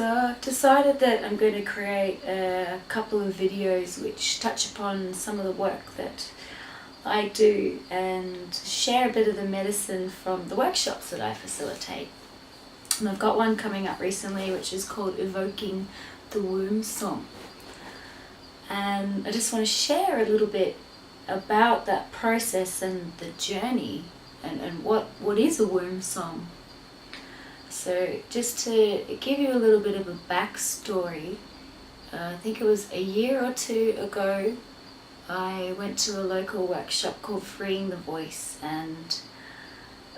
So I've decided that I'm going to create a couple of videos which touch upon some of the work that I do and share a bit of the medicine from the workshops that I facilitate. And I've got one coming up recently which is called Evoking the Womb Song. And I just want to share a little bit about that process and the journey and what is a womb song. So just to give you a little bit of a backstory, I think it was a year or two ago I went to a local workshop called Freeing the Voice, and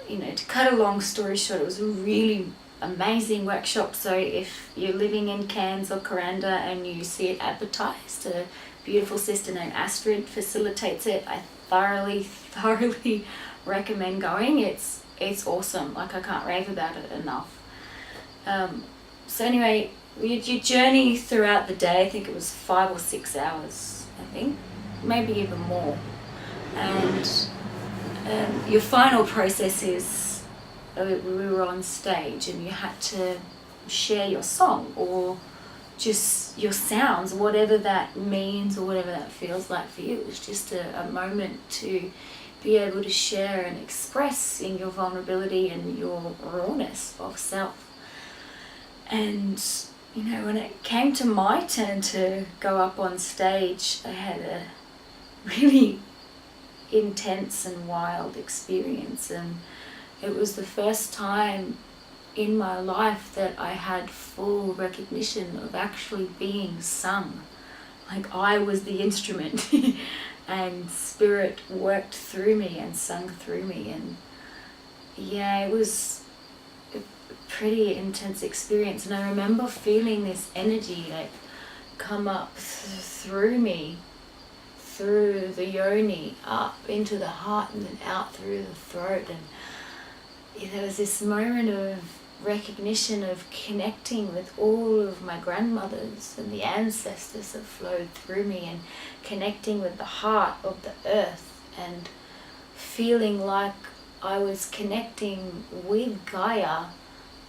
to cut a long story short, it was a really amazing workshop. So if you're living in Cairns or Coranda and you see it advertised, a beautiful sister named Astrid facilitates it. I thoroughly recommend going. It's awesome. Like, I can't rave about it enough. So anyway, you journey throughout the day. I think it was 5 or 6 hours, I think, maybe even more. And your final process is, we were on stage and you had to share your song or just your sounds, whatever that means or whatever that feels like for you. It was just a moment to be able to share and express in your vulnerability and your rawness of self. And when it came to my turn to go up on stage, I had a really intense and wild experience, and it was the first time in my life that I had full recognition of actually being sung. Like, I was the instrument and spirit worked through me and sung through me. And yeah, it was a pretty intense experience. And I remember feeling this energy like come up through me, through the yoni, up into the heart and then out through the throat. And there was this moment of recognition of connecting with all of my grandmothers and the ancestors that flowed through me, and connecting with the heart of the earth, and feeling like I was connecting with Gaia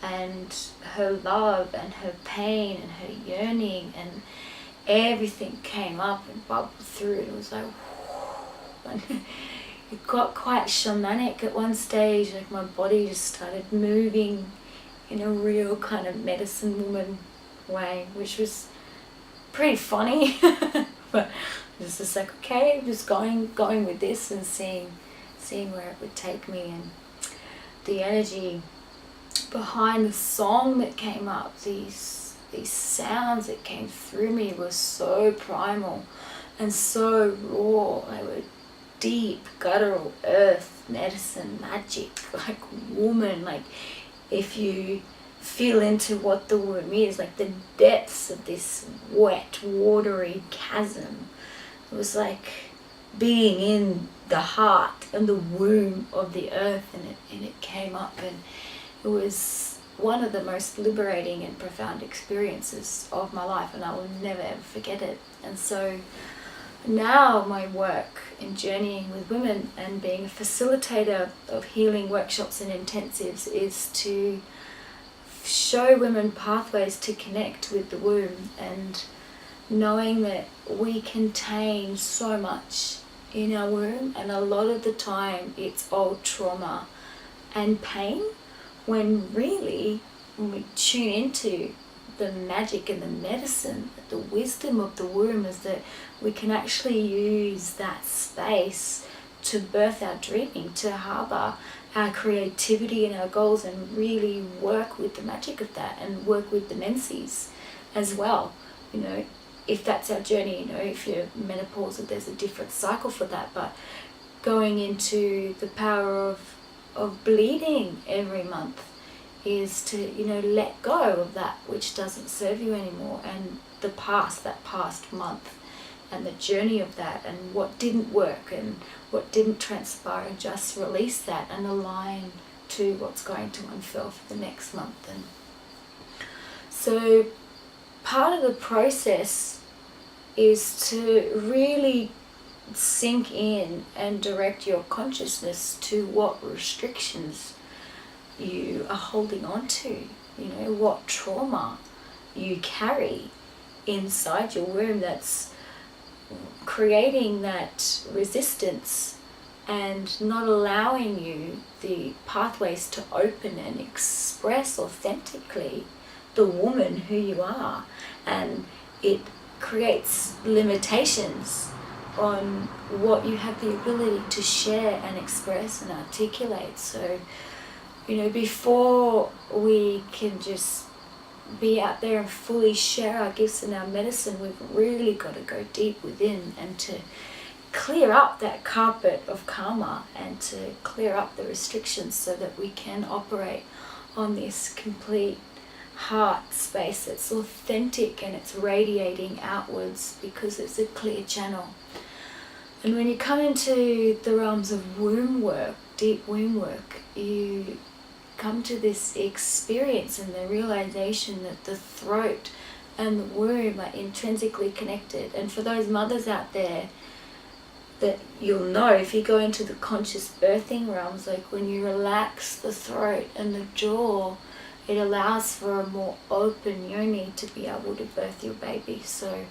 and her love and her pain and her yearning, and everything came up and bubbled through. It was like, and it got quite shamanic at one stage. Like, my body just started moving in a real kind of medicine woman way, which was pretty funny. But just was like, okay, just going with this and seeing where it would take me. And the energy behind the song that came up, these sounds that came through me were so primal and so raw. They were deep, guttural, earth, medicine, magic, like woman. Like, if you feel into what the womb is, like the depths of this wet, watery chasm, it was like being in the heart and the womb of the earth, and it came up, and it was one of the most liberating and profound experiences of my life, and I will never ever forget it. And so now my work in journeying with women and being a facilitator of healing workshops and intensives is to show women pathways to connect with the womb, and knowing that we contain so much in our womb, and a lot of the time it's old trauma and pain, when really, when we tune into the magic and the medicine, the wisdom of the womb, is that we can actually use that space to birth our dreaming, to harbour our creativity and our goals, and really work with the magic of that, and work with the menses as well. If that's our journey, if you're menopausal, there's a different cycle for that, but going into the power of bleeding every month is to let go of that which doesn't serve you anymore, and that past month, and the journey of that, and what didn't work and what didn't transpire, and just release that and align to what's going to unfurl for the next month. And so part of the process is to really sink in and direct your consciousness to what restrictions you are holding on to, what trauma you carry inside your womb that's creating that resistance and not allowing you the pathways to open and express authentically the woman who you are. And it creates limitations on what you have the ability to share and express and articulate. So, before we can just be out there and fully share our gifts and our medicine, we've really got to go deep within and to clear up that carpet of karma and to clear up the restrictions so that we can operate on this complete heart space that's authentic and it's radiating outwards because it's a clear channel. And when you come into the realms of womb work, deep womb work, you come to this experience and the realization that the throat and the womb are intrinsically connected. And for those mothers out there, that you'll know if you go into the conscious birthing realms, like when you relax the throat and the jaw, it allows for a more open yoni to be able to birth your baby. So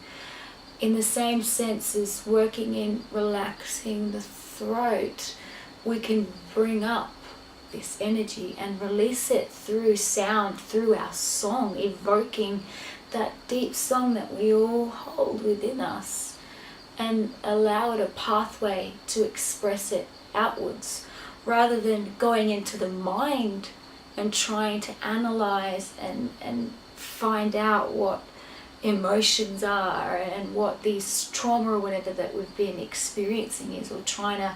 in the same sense as working in relaxing the throat, we can bring up this energy and release it through sound, through our song, evoking that deep song that we all hold within us, and allow it a pathway to express it outwards, rather than going into the mind and trying to analyze and find out what emotions are and what these trauma or whatever that we've been experiencing is, or trying to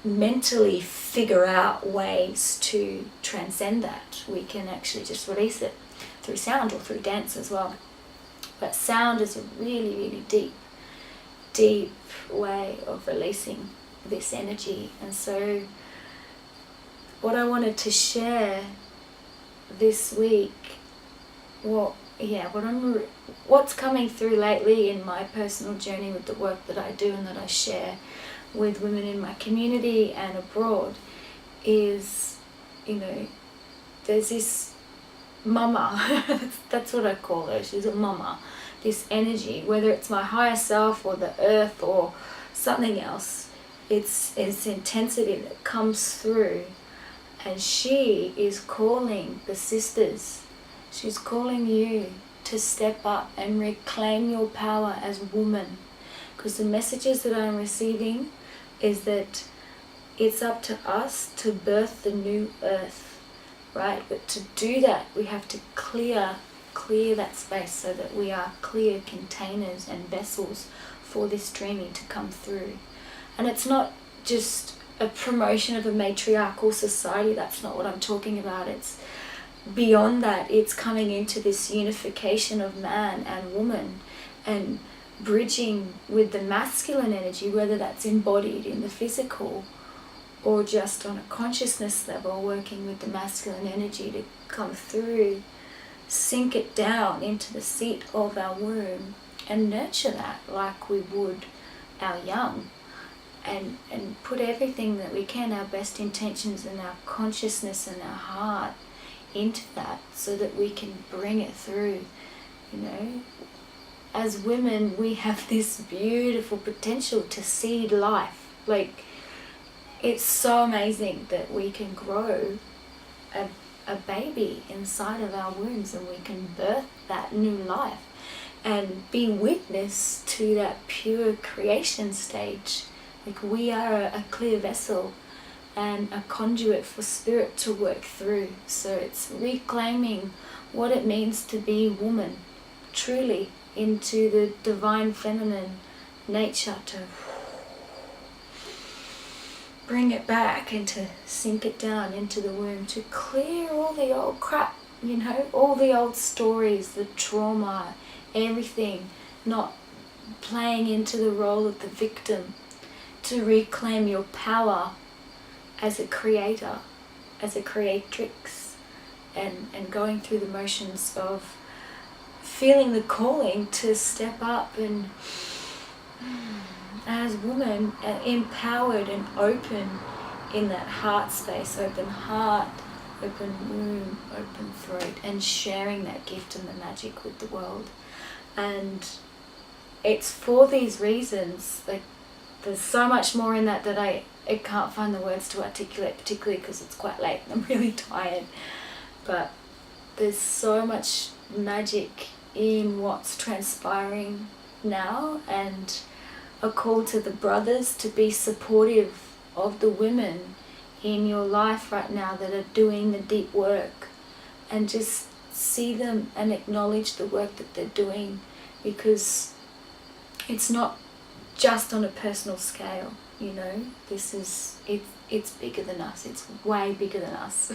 mentally figure out ways to transcend that. We can actually just release it through sound or through dance as well. But sound is a really, really deep way of releasing this energy. And so what I wanted to share this week, what's coming through lately in my personal journey with the work that I do and that I share with women in my community and abroad, is, there's this mama, that's what I call her, she's a mama, this energy, whether it's my higher self or the earth or something else, it's intensity that comes through, and she is calling the sisters, she's calling you to step up and reclaim your power as woman. Because the messages that I'm receiving is that it's up to us to birth the new earth, right? But to do that, we have to clear that space so that we are clear containers and vessels for this dreaming to come through. And it's not just a promotion of a matriarchal society, that's not what I'm talking about. It's beyond that. It's coming into this unification of man and woman and bridging with the masculine energy, whether that's embodied in the physical or just on a consciousness level, working with the masculine energy to come through, sink it down into the seat of our womb and nurture that like we would our young, and put everything that we can, our best intentions and our consciousness and our heart into that so that we can bring it through. As women, we have this beautiful potential to seed life. Like, it's so amazing that we can grow a baby inside of our wombs and we can birth that new life and be witness to that pure creation stage. Like, we are a clear vessel and a conduit for spirit to work through. So it's reclaiming what it means to be woman, truly into the divine feminine nature, to bring it back and to sink it down into the womb, to clear all the old crap, all the old stories, the trauma, everything, not playing into the role of the victim, to reclaim your power as a creator, as a creatrix, and going through the motions of feeling the calling to step up and as woman, empowered and open in that heart space, open heart, open womb, open throat, and sharing that gift and the magic with the world. And it's for these reasons, like there's so much more in that I can't find the words to articulate, particularly because it's quite late and I'm really tired. But there's so much magic in what's transpiring now, and a call to the brothers to be supportive of the women in your life right now that are doing the deep work, and just see them and acknowledge the work that they're doing, because it's not just on a personal scale, you know. This is, it's bigger than us, it's way bigger than us.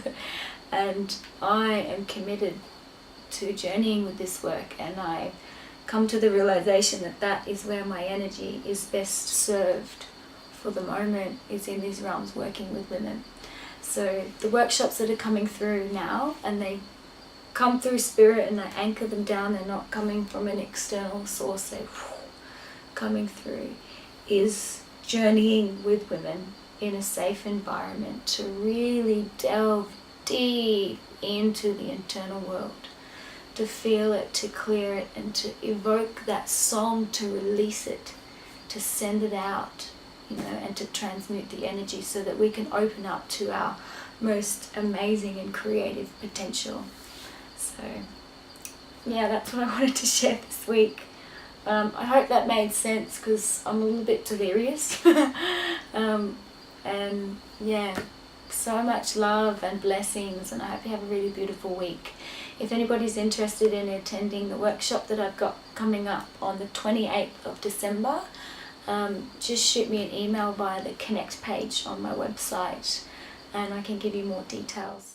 And I am committed to journeying with this work, and I come to the realization that that is where my energy is best served for the moment, is in these realms working with women. So the workshops that are coming through now, and they come through spirit and I anchor them down, they're not coming from an external source, they're coming through, is journeying with women in a safe environment to really delve deep into the internal world, to feel it, to clear it, and to evoke that song, to release it, to send it out, you know, and to transmute the energy so that we can open up to our most amazing and creative potential. So yeah, that's what I wanted to share this week. I hope that made sense, because I'm a little bit delirious. And yeah, so much love and blessings, and I hope you have a really beautiful week. If anybody's interested in attending the workshop that I've got coming up on the 28th of December, just shoot me an email via the Connect page on my website and I can give you more details.